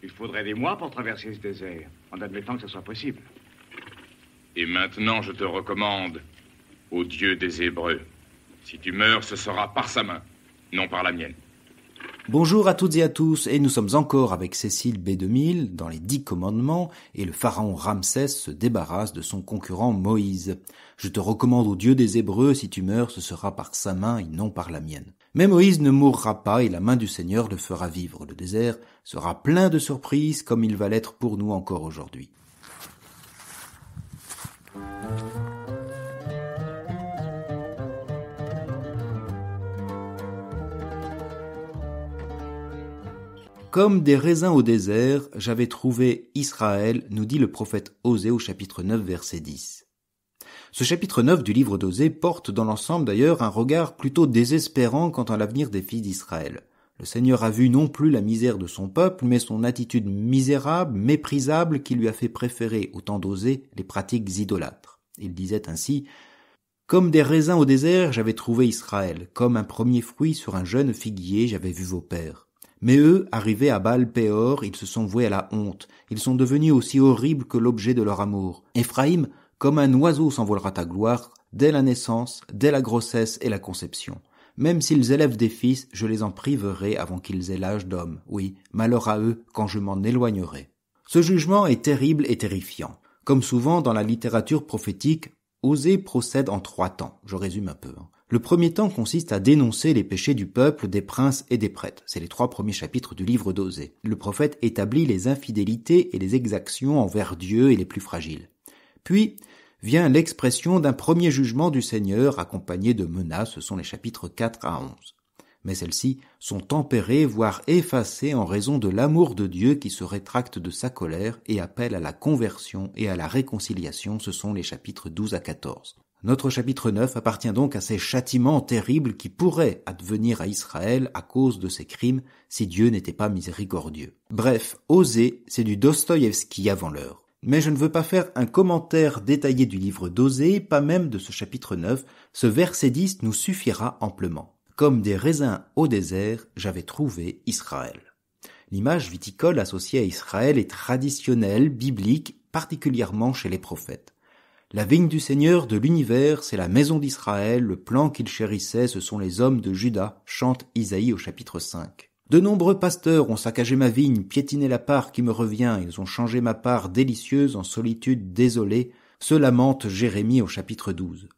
Il faudrait des mois pour traverser ce désert, en admettant que ce soit possible. Et maintenant, je te recommande au Dieu des Hébreux. Si tu meurs, ce sera par sa main, non par la mienne. Bonjour à toutes et à tous, et nous sommes encore avec Cécile B2000 dans les 10 commandements, et le pharaon Ramsès se débarrasse de son concurrent Moïse. Je te recommande au Dieu des Hébreux, si tu meurs, ce sera par sa main et non par la mienne. Mais Moïse ne mourra pas et la main du Seigneur le fera vivre. Le désert sera plein de surprises comme il va l'être pour nous encore aujourd'hui. Comme des raisins au désert, j'avais trouvé Israël, nous dit le prophète Osée au chapitre 9, verset 10. Ce chapitre 9 du livre d'Osée porte dans l'ensemble d'ailleurs un regard plutôt désespérant quant à l'avenir des fils d'Israël. Le Seigneur a vu non plus la misère de son peuple, mais son attitude misérable, méprisable qui lui a fait préférer, au temps d'Osée, les pratiques idolâtres. Il disait ainsi « Comme des raisins au désert, j'avais trouvé Israël, comme un premier fruit sur un jeune figuier, j'avais vu vos pères. » Mais eux, arrivés à Baal-Péor, ils se sont voués à la honte. Ils sont devenus aussi horribles que l'objet de leur amour. Éphraïm, comme un oiseau s'envolera ta gloire, dès la naissance, dès la grossesse et la conception. Même s'ils élèvent des fils, je les en priverai avant qu'ils aient l'âge d'homme. Oui, malheur à eux quand je m'en éloignerai. Ce jugement est terrible et terrifiant. Comme souvent dans la littérature prophétique, Osée procède en 3 temps. Je résume un peu. Le premier temps consiste à dénoncer les péchés du peuple, des princes et des prêtres. C'est les 3 premiers chapitres du livre d'Osée. Le prophète établit les infidélités et les exactions envers Dieu et les plus fragiles. Puis vient l'expression d'un premier jugement du Seigneur accompagné de menaces, ce sont les chapitres 4 à 11. Mais celles-ci sont tempérées, voire effacées en raison de l'amour de Dieu qui se rétracte de sa colère et appelle à la conversion et à la réconciliation, ce sont les chapitres 12 à 14. Notre chapitre 9 appartient donc à ces châtiments terribles qui pourraient advenir à Israël à cause de ses crimes si Dieu n'était pas miséricordieux. Bref, Osée, c'est du Dostoïevski avant l'heure. Mais je ne veux pas faire un commentaire détaillé du livre d'Osée, pas même de ce chapitre 9, ce verset 10 nous suffira amplement. Comme des raisins au désert, j'avais trouvé Israël. L'image viticole associée à Israël est traditionnelle, biblique, particulièrement chez les prophètes. La vigne du Seigneur de l'univers, c'est la maison d'Israël, le plan qu'il chérissait, ce sont les hommes de Juda, chante Isaïe au chapitre 5. De nombreux pasteurs ont saccagé ma vigne, piétiné la part qui me revient, ils ont changé ma part délicieuse en solitude désolée, se lamente Jérémie au chapitre 12.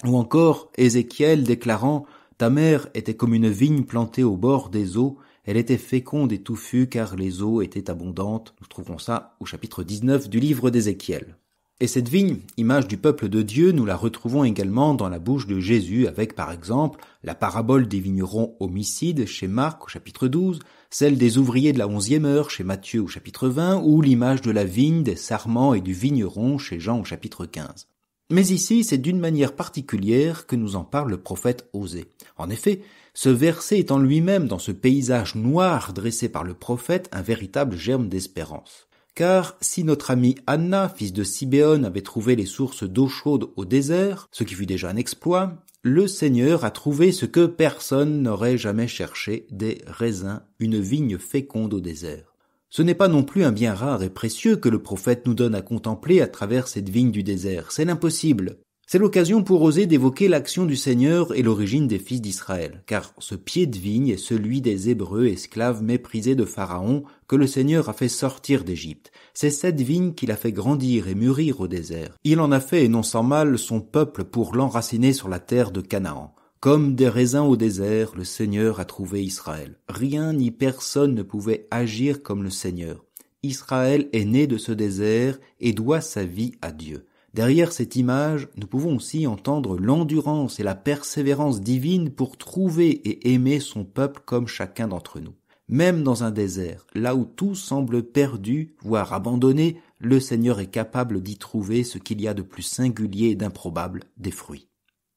Ou encore Ézéchiel déclarant « Ta mère était comme une vigne plantée au bord des eaux, elle était féconde et touffue car les eaux étaient abondantes. » Nous trouvons ça au chapitre 19 du livre d'Ézéchiel. Et cette vigne, image du peuple de Dieu, nous la retrouvons également dans la bouche de Jésus avec par exemple la parabole des vignerons homicides chez Marc au chapitre 12, celle des ouvriers de la 11e heure chez Matthieu au chapitre 20 ou l'image de la vigne, des sarments et du vigneron chez Jean au chapitre 15. Mais ici, c'est d'une manière particulière que nous en parle le prophète Osée. En effet, ce verset est en lui-même, dans ce paysage noir dressé par le prophète, un véritable germe d'espérance. Car si notre ami Anna, fils de Sibéon, avait trouvé les sources d'eau chaude au désert, ce qui fut déjà un exploit, le Seigneur a trouvé ce que personne n'aurait jamais cherché, des raisins, une vigne féconde au désert. Ce n'est pas non plus un bien rare et précieux que le prophète nous donne à contempler à travers cette vigne du désert, c'est l'impossible. C'est l'occasion pour Osée d'évoquer l'action du Seigneur et l'origine des fils d'Israël, car ce pied de vigne est celui des Hébreux esclaves méprisés de Pharaon que le Seigneur a fait sortir d'Égypte. C'est cette vigne qu'il a fait grandir et mûrir au désert. Il en a fait, et non sans mal, son peuple pour l'enraciner sur la terre de Canaan. Comme des raisins au désert, le Seigneur a trouvé Israël. Rien ni personne ne pouvait agir comme le Seigneur. Israël est né de ce désert et doit sa vie à Dieu. Derrière cette image, nous pouvons aussi entendre l'endurance et la persévérance divine pour trouver et aimer son peuple comme chacun d'entre nous. Même dans un désert, là où tout semble perdu, voire abandonné, le Seigneur est capable d'y trouver ce qu'il y a de plus singulier et d'improbable, des fruits.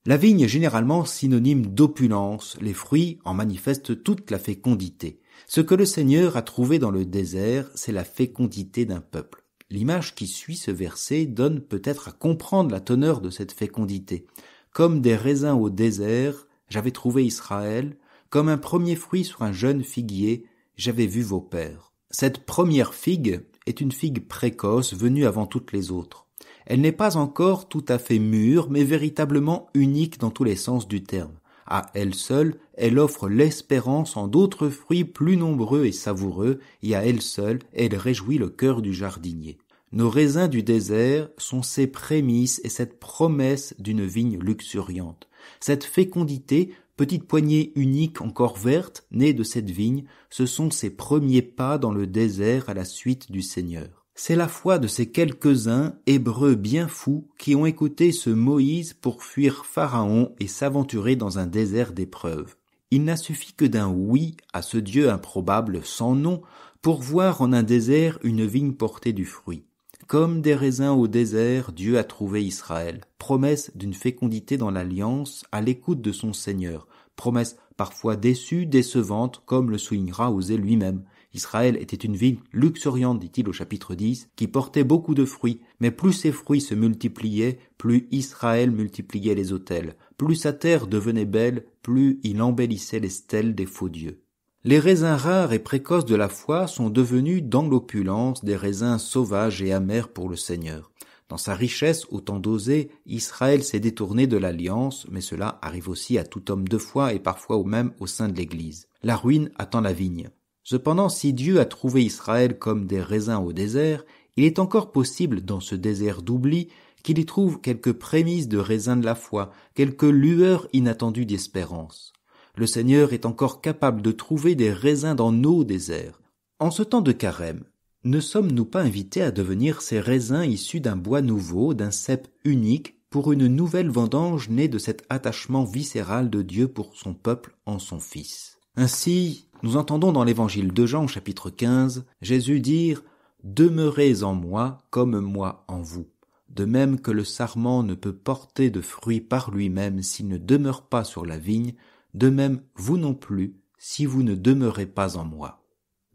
La vigne est généralement synonyme d'opulence, les fruits en manifestent toute la fécondité. Ce que le Seigneur a trouvé dans le désert, c'est la fécondité d'un peuple. L'image qui suit ce verset donne peut-être à comprendre la teneur de cette fécondité. Comme des raisins au désert, j'avais trouvé Israël, comme un premier fruit sur un jeune figuier, j'avais vu vos pères. Cette première figue est une figue précoce venue avant toutes les autres. Elle n'est pas encore tout à fait mûre, mais véritablement unique dans tous les sens du terme. À elle seule, elle offre l'espérance en d'autres fruits plus nombreux et savoureux, et à elle seule, elle réjouit le cœur du jardinier. Nos raisins du désert sont ces prémices et cette promesse d'une vigne luxuriante. Cette fécondité, petite poignée unique encore verte, née de cette vigne, ce sont ses premiers pas dans le désert à la suite du Seigneur. C'est la foi de ces quelques-uns, Hébreux bien fous, qui ont écouté ce Moïse pour fuir Pharaon et s'aventurer dans un désert d'épreuves. Il n'a suffi que d'un oui à ce Dieu improbable sans nom pour voir en un désert une vigne porter du fruit. Comme des raisins au désert, Dieu a trouvé Israël. Promesse d'une fécondité dans l'alliance, à l'écoute de son Seigneur. Promesse parfois déçue, décevante, comme le soulignera Osée lui-même. Israël était une vigne luxuriante, dit-il au chapitre 10, qui portait beaucoup de fruits. Mais plus ses fruits se multipliaient, plus Israël multipliait les autels. Plus sa terre devenait belle, plus il embellissait les stèles des faux dieux. Les raisins rares et précoces de la foi sont devenus, dans l'opulence, des raisins sauvages et amers pour le Seigneur. Dans sa richesse, au temps d'Osée, Israël s'est détourné de l'alliance, mais cela arrive aussi à tout homme de foi et parfois même au sein de l'Église. La ruine attend la vigne. Cependant, si Dieu a trouvé Israël comme des raisins au désert, il est encore possible, dans ce désert d'oubli, qu'il y trouve quelques prémices de raisins de la foi, quelques lueurs inattendues d'espérance. Le Seigneur est encore capable de trouver des raisins dans nos déserts. En ce temps de carême, ne sommes-nous pas invités à devenir ces raisins issus d'un bois nouveau, d'un cep unique, pour une nouvelle vendange née de cet attachement viscéral de Dieu pour son peuple en son Fils? Ainsi, nous entendons dans l'évangile de Jean, chapitre 15, Jésus dire « Demeurez en moi comme moi en vous ». De même que le sarment ne peut porter de fruits par lui-même s'il ne demeure pas sur la vigne, de même vous non plus, si vous ne demeurez pas en moi.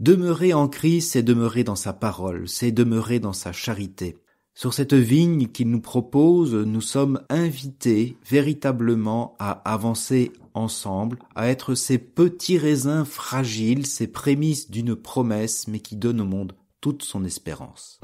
Demeurer en Christ, c'est demeurer dans sa parole, c'est demeurer dans sa charité. Sur cette vigne qu'il nous propose, nous sommes invités véritablement à avancer ensemble, à être ces petits raisins fragiles, ces prémices d'une promesse, mais qui donnent au monde toute son espérance.